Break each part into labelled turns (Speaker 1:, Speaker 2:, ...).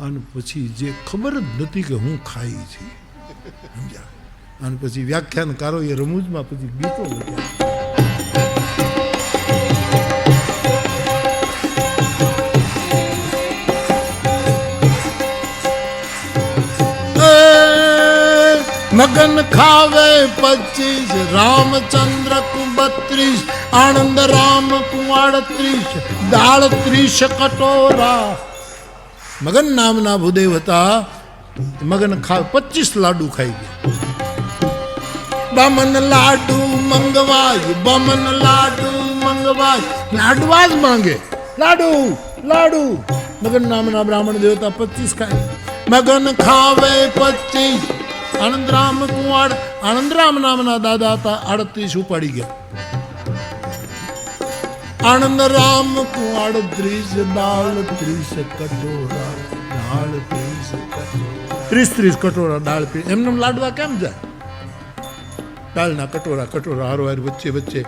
Speaker 1: અને પછી જે ખબર જ નથી કે હું ખાઈ છી, સમજ્યા? અને પછી વ્યાખ્યાનકારો એ રમૂજમાં પછી ગીતો લખ્યા. મગન ખાવે 25, રામચંદ્ર કુ 32, આનંદ રામ કુ 38, દાળ 30 કટોરા. મગન નામના ભૂદેવ હતા. મગન 25 લાડુ ખાઈ ગયા. બમન લાડુ મંગવાય, બમન લાડુ મંગવાય, લાડવા જ માંગે, લાડુ લાડુ. મગન નામના બ્રાહ્મણ દેવતા 25 ખાય. મગન ખાવે 25, આનંદરામ કુંવાડ, આનંદરામ નામના દાદા હતા, 38 ઉપાડી ગયા. આનંદરામ કુંવાડ 30, દાળ 30 કટોરા, દાળ 30 કટોરા, 30 કટોરા દાળ પી. એમને લાડવા કેમ જાય? દાળના કટોરા કટોરા હારો વચ્ચે વચ્ચે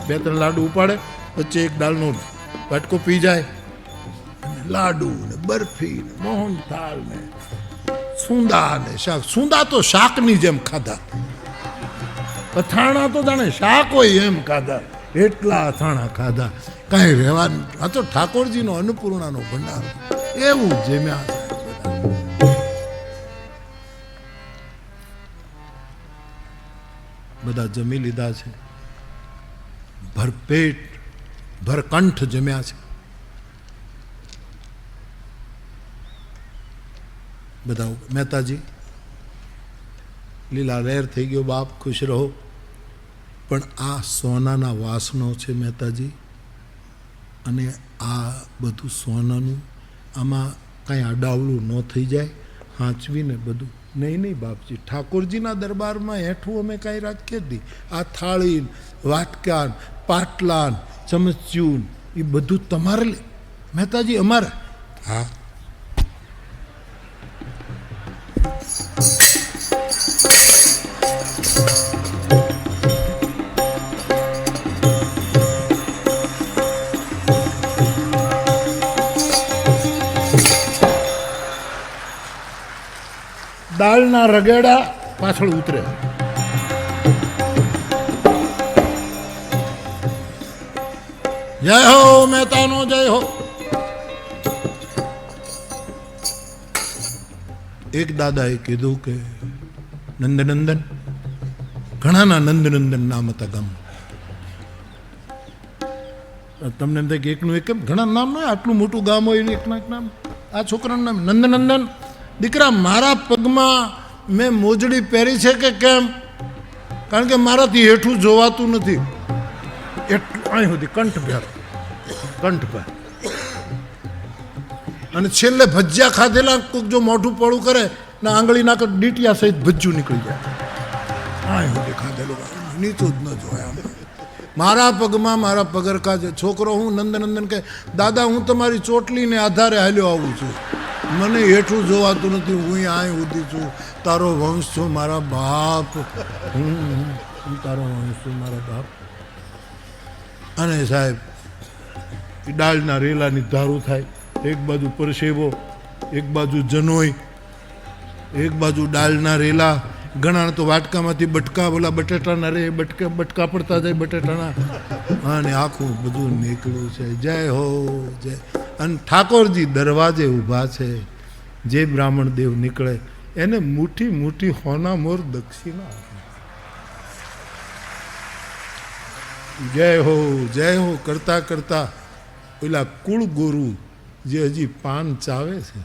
Speaker 1: 2-3 લાડુ ઉપાડે, વચ્ચે એક દાળનો વાટકો પી જાય. લાડુ ને બરફી ને મોહનથાળ ને સુંદા ને શાક. સુંદા તો શાકની જેમ ખાધા, અથાણા તો જાણે શાક હોય એમ ખાધા, એટલા અથાણા ખાધા, કાંઈ રહેવાનું. આ તો ઠાકોરજીનો અન્નપૂર્ણાનો ભંડાર એવું જેમ્યા. બધા જમી લીધા છે, ભરપેટ ભરકંઠ જમ્યા છે. બધા મહેતાજી લીલા લહેર થઈ ગયો, બાપ ખુશ રહો. પણ આ સોનાના વાસણો છે મહેતાજી, અને આ બધું સોનાનું, આમાં કાંઈ આડાવડું ન થઈ જાય, હાંચવીને બધું. નહીં નહીં બાપજી, ઠાકોરજીના દરબારમાં હેઠું અમે કાંઈ રાખીએ જ નહીં. આ થાળી, વાટકાન, પાટલાન, ચમચ્યું એ બધું તમારે મહેતાજી, અમારે. હા, દાળના રગેડા પાછળ ઉતરે. જય હો મહેતાનો જય હો. એક દાદાએ કીધું કે નંદનંદન, ઘણાના નંદનંદન નામ હતા ગામ. તમને એમ થાય કે એકનું એક કેમ ઘણા નામ ન હોય? આટલું મોટું ગામ હોય એકના એક નામ. આ છોકરાનું નામ નંદનંદન. દીકરા, મારા પગમાં મેં મોજડી પહેરી છે કે કેમ? કારણ કે મારાથી હેઠું જોવાતું નથી, એટલું અહીં સુધી કંઠભેર, કંઠભેર. અને છેલ્લે ભજીયા ખાધેલા કોઈક જો મોઢું પોળું કરે ને આંગળી નાખે, ડીટિયા સહિત ભજ્જું નીકળી જાય. અહીં સુધી ખાધેલું, નીચું જ ન જોયા. મારા પગમાં મારા પગરખા છે. છોકરો હું નંદનંદન કહે, દાદા હું તમારી ચોટલીને આધારે હાલ્યો આવું છું, મને હેઠું જોવાતું નથી, હું અહીં ઉધી છું, તારો વંશ છું મારા બાપ, હું તારો વંશ છું મારા બાપ. અને સાહેબ, દાળના રેલાની ધારું થાય, એક બાજુ પરસેવો, એક બાજુ જનોઈ, એક બાજુ દાળના રેલા. ઘણા તો વાટકામાંથી બટકા, બોલા બટેટાના રે બટકા પડતા જાય બટેટાના, અને આખું બધું નીકળ્યું છે. જય હો જય. અને ઠાકોરજી દરવાજે ઊભા છે. જે બ્રાહ્મણ દેવ નીકળે એને મુઠ્ઠી મુઠ્ઠી હોના મોર દક્ષિણા આપે. જય હો જય હો કરતા કરતા પેલા કુળ ગુરુ જે હજી પાન ચાવે છે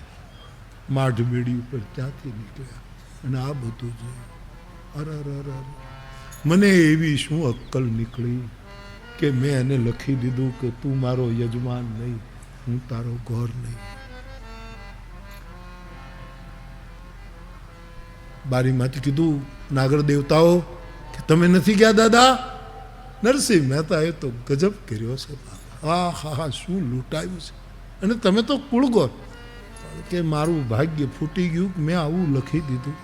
Speaker 1: માઢ બેડી ઉપર, ત્યાંથી નીકળ્યા અને આ બધું જોયું. અરે મને એવી શું અક્કલ નીકળી કે મેં એને લખી દીધું કે તું મારો યજમાન નહીં, હું તારો ઘર નહીં. બારીમાંથી કીધું, નાગર દેવતાઓ કે તમે નથી ગયા દાદા? નરસિંહ મહેતાએ તો ગજબ કર્યો છે. હા હા હા, શું લૂંટાયું છે. અને તમે તો કુળગોર કે મારું ભાગ્ય ફૂટી ગયું, મેં આવું લખી દીધું.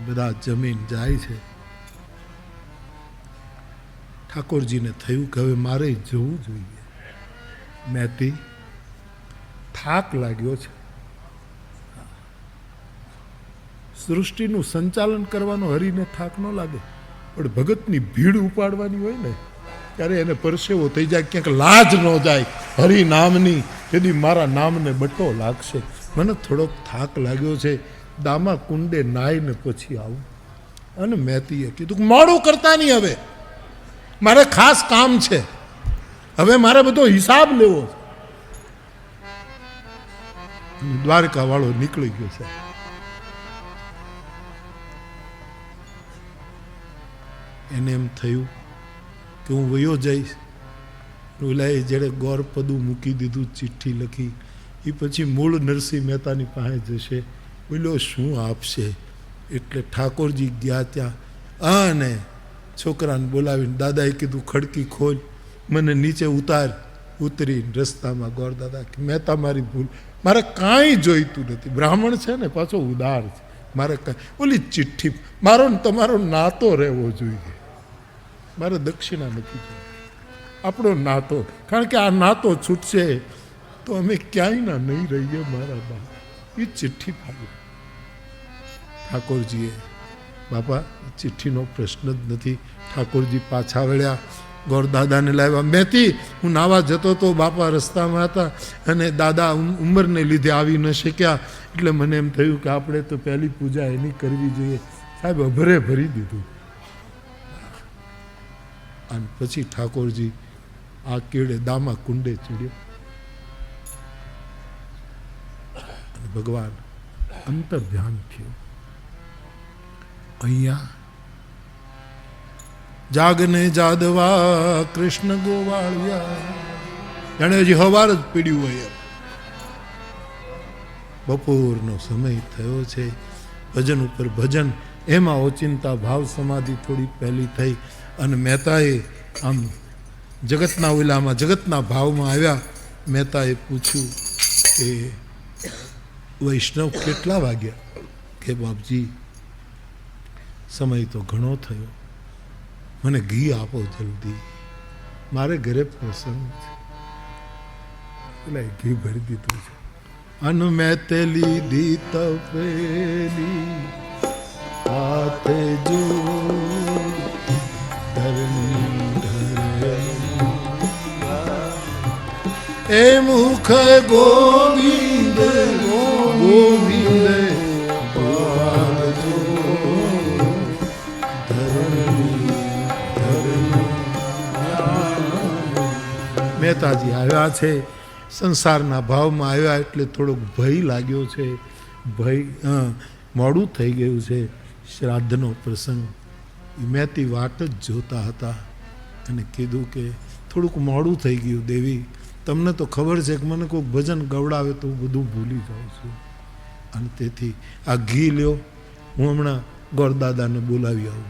Speaker 1: બધા જમીન જાય છે. ઠાકોરજીને થયું કે હવે મારે જવું જોઈએ. મહેતી થાક લાગ્યો છે. સૃષ્ટિનું સંચાલન કરવાનો હરિને થાક ન લાગે, પણ ભગતની ભીડ ઉપાડવાની હોય ને ત્યારે એને પરસેવો થઈ જાય, ક્યાંક લાજ ન જાય હરિ નામની, તેથી મારા નામને બટો લાગશે. મને થોડોક થાક લાગ્યો છે, દામા કુંડે નાઈને પછી આવું. અને મહેતીએ કીધું કે મોડું કરતા નહીં, હવે મારે ખાસ કામ છે, હવે મારે બધો હિસાબ લેવો. દ્વારકા વાળો નીકળી ગયો છે. એને એમ થયું કે હું વયો જઈશ. ઓલાએ જેણે ગોરપદું મૂકી દીધું, ચિઠ્ઠી લખી, એ પછી મૂળ નરસિંહ મહેતાની પાસે જશે, બોલ્યો શું આપશે. એટલે ઠાકોરજી ગયા ત્યાં, અને છોકરાને બોલાવીને દાદાએ કીધું ખડકી ખોલ, મને નીચે ઉતાર. ઉતરી રસ્તામાં ગોર દાદા કે મહેતા મારી ભૂલ, મારે કાંઈ જોઈતું નથી. બ્રાહ્મણ છે ને પાછો ઉદાર છે, મારે કાંઈ ઓલી ચિઠ્ઠી, મારો ને તમારો નાતો રહેવો જોઈએ, મારે દક્ષિણા નથી જોઈએ, આપણો નાતો. કારણ કે આ નાતો છૂટશે તો અમે ક્યાંય ના નહીં રહીએ મારા બા. એ ચિઠ્ઠી ફાડી. ઠાકોરજીએ, બાપા ચિઠ્ઠીનો પ્રશ્ન જ નથી. ઠાકોરજી પાછા વળ્યા, ગોરદાદાને લાવ્યા. મહેતી, હું નાવા જતો તો, બાપા રસ્તામાં હતા અને દાદા ઉંમરને લીધે આવી ન શક્યા, એટલે મને એમ થયું કે આપણે તો પહેલી પૂજા એની કરવી જોઈએ. સાહેબ અભરે ભરી દીધું. અને પછી ઠાકોરજી આ કેળે દામા કુંડે ચડ્યો. ભગવાન અંતર ધ્યાન થયું. અહીંયા જાગને જાદવા કૃષ્ણ ગોવાળિયા, જાણે હજી હવાર જ પીડ્યું હોય. બપોરનો સમય થયો છે, ભજન ઉપર ભજન, એમાં ઓચિંતા ભાવ સમાધિ થોડી પહેલી થઈ. અને મહેતાએ આમ જગતના ઓલામાં જગતના ભાવમાં આવ્યા. મહેતાએ પૂછ્યું કે વૈષ્ણવ કેટલા વાગ્યા? કે બાપજી સમય તો ઘણો થયો, મને ઘી આપો જલ્દી, મારે ઘરે પ્રસંગ છે. એટલે ઘી ભરી દીધું છે. અન મેં તે લીધી તપેલી હાથે જો એ મુખ ગોવિંદ ગોવિંદ મહેતાજી આવ્યા છે, સંસારના ભાવમાં આવ્યા એટલે થોડોક ભય લાગ્યો છે. ભય મોડું થઈ ગયું છે. શ્રાદ્ધનો પ્રસંગ મહેતી વાટ જ જોતા હતા અને કીધું કે થોડુંક મોડું થઈ ગયું દેવી, તમને તો ખબર છે કે મને કોઈક ભજન ગવડાવે તો હું બધું ભૂલી જાઉં છું, અને તેથી આ ઘી લ્યો, હું હમણાં ગોરદાદાને બોલાવી આવું.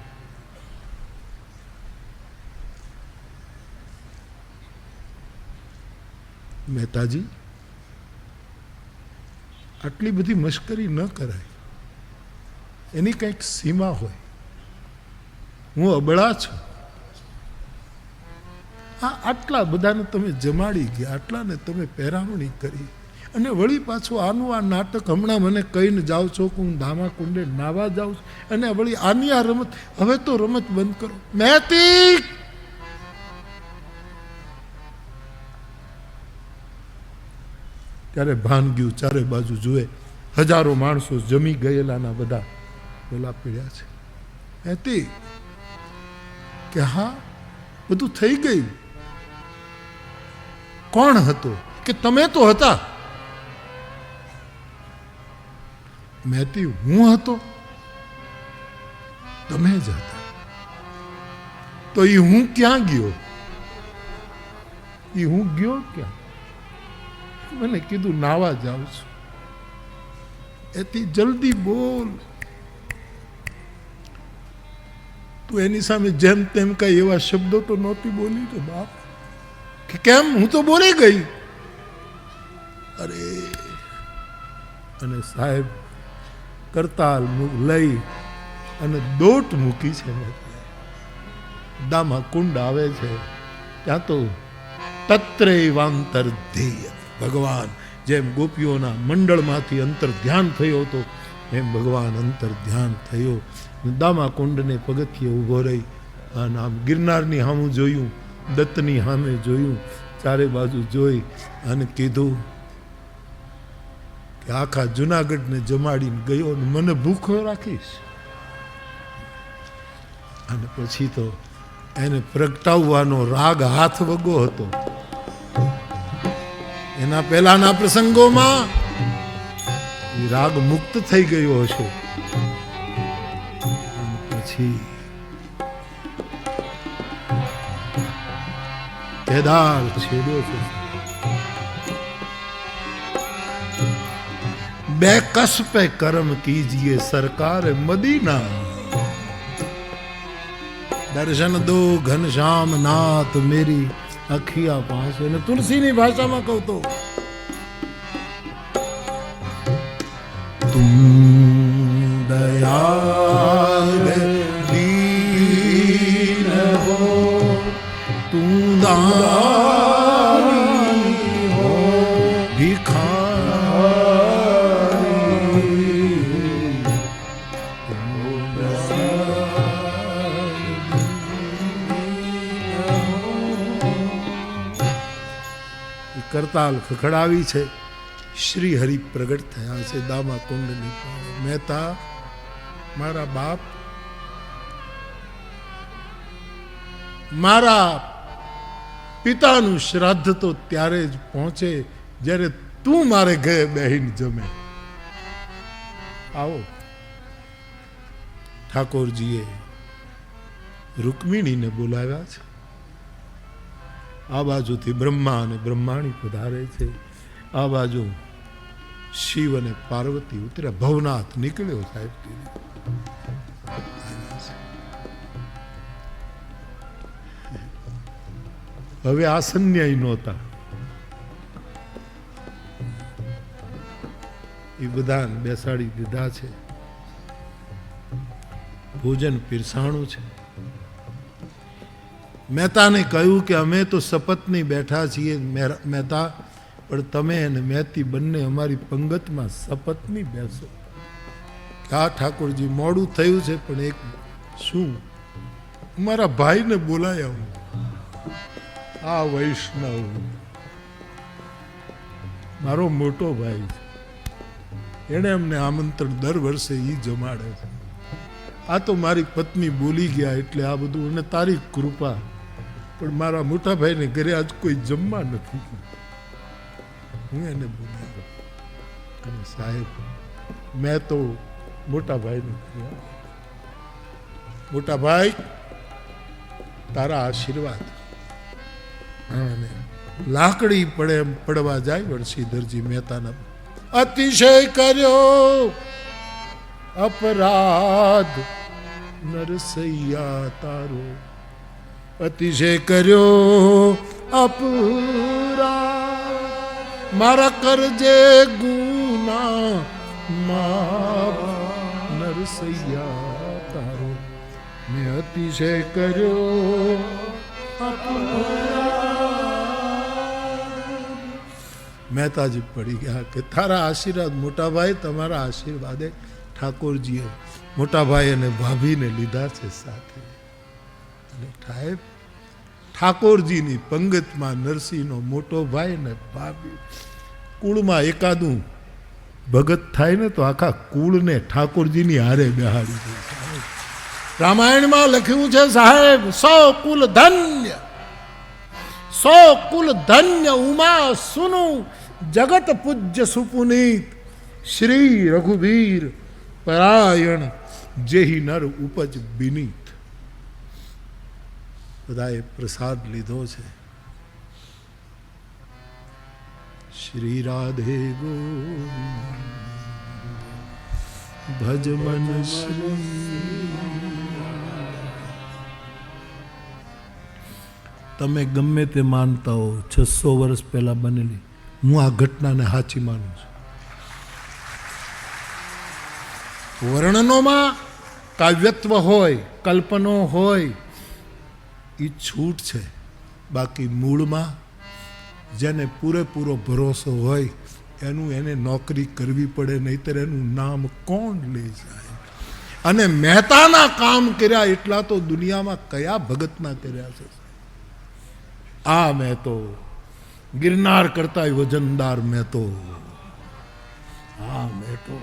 Speaker 1: મહેતાજી, આટલી બધી મશ્કરી ન કરાય, એની કંઈક સીમા હોય. હું અબળા છું, આટલા બધાને તમે જમાડી ગયા, આટલાને તમે પહેરામણી કરી, અને વળી પાછું આનું આ નાટક હમણાં મને કહીને જાઓ છો કે હું દામા કુંડે નાવા જાઉં છું, અને વળી આની આ રમત, હવે તો રમત બંધ કરો. મહેતી, ત્યારે ભાન ગયું, ચારે બાજુ જુએ, હજારો માણસો જમી ગયેલાના બધા બોલા પીડ્યા છે. મહેતી કે હા બધું થઈ ગયું. કોણ હતો? કે તમે તો હતા. મહેતી, હું હતો? તમે જ હતા. તો એ હું ક્યાં ગયો? એ હું ગયો ક્યાં? મને કીધું નાવા જાઉં છું. એથી જલ્દી બોલ. તું એની સામે જેમ તેમ કઈ એવા શબ્દો તો નહોતી બોલી તો બાપ. કે કેમ? હું તો બોલી ગઈ. અરે, અને સાહેબ કરતાલ લઈ અને દોટ મૂકી છે. દામા કુંડ આવે છે ત્યાં તો તત્રૈવાંતર ધ્યેય, ભગવાન જેમ ગોપીઓના મંડળમાંથી અંતર ધ્યાન થયો હતો એમ ભગવાન અંતર ધ્યાન થયો. દામા કુંડને પગથિયે ઊભો રહી અને આમ ગિરનારની સામું જોયું, દત્તની સામે જોયું, ચારે બાજુ જોઈ અને કીધું કે આખા જુનાગઢને જમાડીને ગયો ને મને ભૂખો રાખીશ. અને પછી તો એને પ્રગટાવવાનો રાગ હાથ વગો હતો. એના પહેલાના પ્રસંગોમાં એ રાગ મુક્ત થઈ ગયો હશે. પછી કેદાર છેડ્યો છે. બે કસ पे कर्म कीजिए सरकार मदीना, दर्शन दो घनश्याम नाथ मेरी अखिया पास. અને તુલસીની ભાષામાં કહું તો તુમ દયાલ દીન હો, તુમ દાनी હો, કરતાલ ખખડાવી છે. શ્રી હરિ પ્રગટ થયા છે દામા કુંડની પાસે. મહેતા મારા બાપ, મારા પિતાનું શ્રાદ્ધ તો ત્યારે જ પહોંચે જ્યારે તું મારે ઘરે બેહીને જમે. આવો. ઠાકોરજીએ રૂકમિણીને બોલાવ્યા છે. આ બાજુથી બ્રહ્મા અને બ્રહ્માણી પધારે છે, આ બાજુ શિવ અને પાર્વતી ઉતર્યા. ભવનાથ નીકળ્યો સાહેબ. હવે આસન્યાય નહોતા. એ બધાને બેસાડી દીધા છે. ભોજન પીરસાણું છે. મહેતાને કહ્યું કે અમે તો શપથની બેઠા છીએ મહેતા, પણ તમે અને મહેતી બંને અમારી પંગતમાં શપથની બેસો. હા ઠાકોરજી મોડું થયું છે, પણ એક શું મારા ભાઈને બોલાયા હું. આ વૈષ્ણવ મારો મોટો ભાઈ છે, એણે અમને આમંત્રણ દર વર્ષે ઈ જમાડે છે. આ તો મારી પત્ની બોલી ગયા એટલે આ બધું, અને તારી કૃપા. પણ મારા મોટા ભાઈને ઘરે આજ કોઈ જમવા નથી. હું એને બોલાવ્યો અને સાહેબ મેં તો મોટા ભાઈને કહ્યું, મોટા ભાઈ તારા આશીર્વાદ. અને લાકડી પડે એમ પડવા જાય વણશીધરજી મહેતાના. અતિશય કર્યો અપરાધ નરસૈયા તારો, અતિશય કર્યો અપરાધ મારા કરજે ગુના માફ નરસૈયા તારો. મેં અતિશય કર્યો મહેતાજી પડી ગયા કે તારા આશીર્વાદ મોટા ભાઈ, તમારા આશીર્વાદે ઠાકોરજીએ મોટા ભાઈ અને ભાભીને લીધા છે સાથે. અને સાહેબ ઠાકોરજીની પંગતમાં નરસિંહનો મોટો ભાઈ ને ભાભી, કુળમાં એકાદું ભગત થાય ને તો આખા કુળને ઠાકોરજીની હારે બેહાડી દે. રામાયણમાં લખ્યું છે સાહેબ, 100 કુલ ધન્ય, 100 કુલ ધન્ય ઉમા સુનુ જગત પૂજ્ય સુપુનીત શ્રી રઘુવીર પરાયણ જેહી નર ઉપજ બિનીત. બધાએ પ્રસાદ લીધો છે. શ્રી રાધે ગોવિંદ ભજ મન શ્રી. તમે ગમે તે માનતા હો, 600 વર્ષ પહેલા બનેલી, હું આ ઘટનાને સાચી માનું છું. વર્ણનોમાં કાવ્યત્વ હોય, કલ્પનો હોય, એ છૂટ છે. બાકી મૂળમાં જેને પૂરેપૂરો ભરોસો હોય એનું એને નોકરી કરવી પડે, નહીંતર એનું નામ કોણ લે જાય? અને મહેતાના કામ કર્યા એટલા તો દુનિયામાં કયા ભગતના કર્યા છે? આ મહેતો ગિરનાર કરતા વજનદાર મહેતો, હા મહેતો,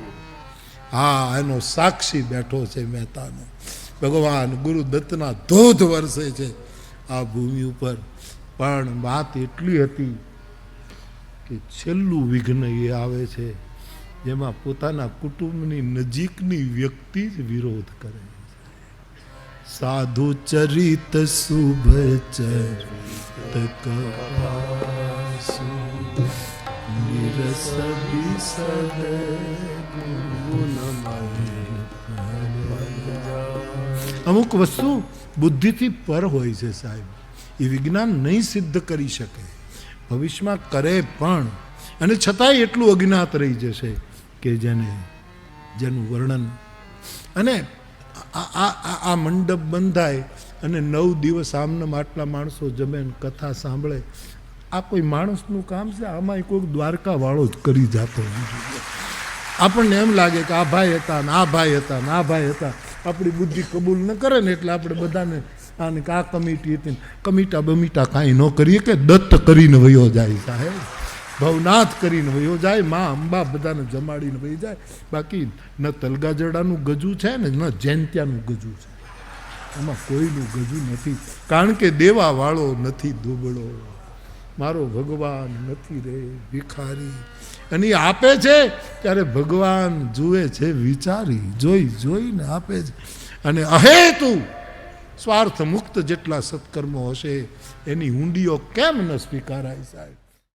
Speaker 1: હા એનો સાક્ષી બેઠો છે મહેતાનો. ભગવાન ગુરુદત્તના ધોધ વરસે છે આ ભૂમિ ઉપર. પણ વાત એટલી હતી કે છેલ્લું વિઘ્ન એ આવે છે જેમાં પોતાના કુટુંબની નજીકની વ્યક્તિ જ વિરોધ કરે. સાધુ ચરિત શુભ ચરિત કપાસુ નિરસ બિસદ ગુણમય. અમુક વસ્તુ બુદ્ધિથી પર હોય છે સાહેબ, એ વિજ્ઞાન નહીં સિદ્ધ કરી શકે, ભવિષ્યમાં કરે પણ, અને છતાંય એટલું અજ્ઞાત રહી જશે કે જેનું વર્ણન. અને આ મંડપ બંધાય અને 9 દિવસ આમનામ આટલા માણસો જમે ને કથા સાંભળે, આ કોઈ માણસનું કામ છે? આમાં કોઈ દ્વારકા વાળો જ કરી જતો. આપણને એમ લાગે કે આ ભાઈ હતા ને આ ભાઈ હતા ને આ ભાઈ હતા, આપણી બુદ્ધિ કબૂલ ન કરે ને એટલે આપણે બધાને આને આ કમિટી હતી, કમિટા બમીટા કાંઈ ન કરીએ કે દત્ત કરીને વયો જાય સાહેબ, ભવનાથ કરીને વયો જાય, માં અંબા બધાને જમાડીને વહી જાય. બાકી ન તલગાજડાનું ગજું છે ને ન જયંત્યાનું ગજું છે, એમાં કોઈનું ગજું નથી. કારણ કે દેવાવાળો નથી દુબળો, મારો ભગવાન નથી રે ભિખારી. અને એ આપે છે ત્યારે ભગવાન જુએ છે વિચારી, જોઈને આપે છે. અને અહેતુ સ્વાર્થ મુક્ત જેટલા સત્કર્મો હશે એની ઊંડીઓ કેમ ન સ્વીકારાય સાહેબ?